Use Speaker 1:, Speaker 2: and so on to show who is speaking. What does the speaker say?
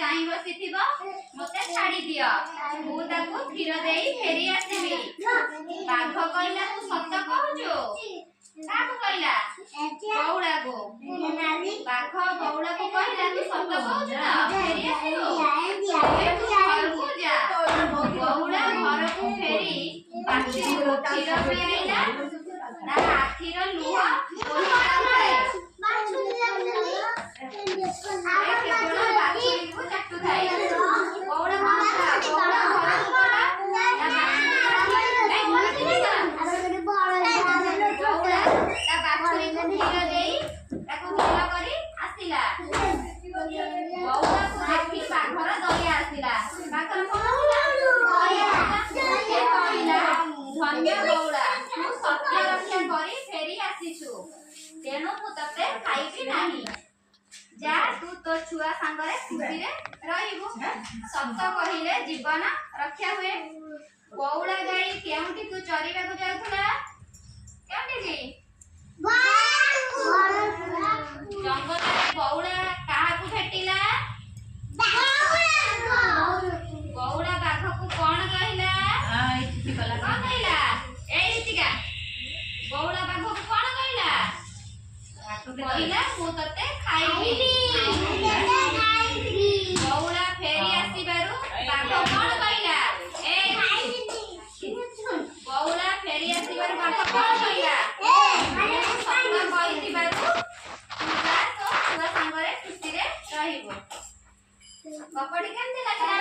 Speaker 1: चाहि बसिथिबो मते छाड़ी दियो मु ताकू क्षीर देई फेरी आसीबी। बाघ कहला तू सत्य कहजो काकू कहला बौड़ा को बाघ बौड़ा को कहला तू सत्य कहजो ना फेरी आसीबो तू घर को जा। बौड़ा घर को फेरी बाछी को क्षीर पियाइला ता आखिर लुह पोछा भळे केवल बाछी को चाटू थाए। बौड़ा कहला बौड़ा घर को गला ता बाछी को क्षीर देई ताको भला करी आसिला। बौड़ा को देखि बाघर दया आसिला। बाघर कहला दया के कहला धन्य बौड़ा तू सत्य रक्षा करी फेरी आसीछु तेणु मु तते खाइबी नाही जा तू तो छुआ सांगरे खुशी रे रहिबु। सत्य कहिले जीवन रक्षा हुए। बौड़ा गाई केउंठी तू चरिबा को जाउथला केउंठी जी जंगल रे बौड़ा काहा को भेटिला बौड़ा बाघ को कोन कहला कोन कहला ए रीतिका बौड़ा बाघ को कोन कहला कहला मु तते खाइबी। बौड़ा फेरी आसीबारु बाघ कोन कहला ए बौड़ा फेरी आसीबारु बाघ कोन कहला सत्य कहिथिबारु जा तो छुआ संगरे खुशी रे रहिबो। कपड़ी केमती लागला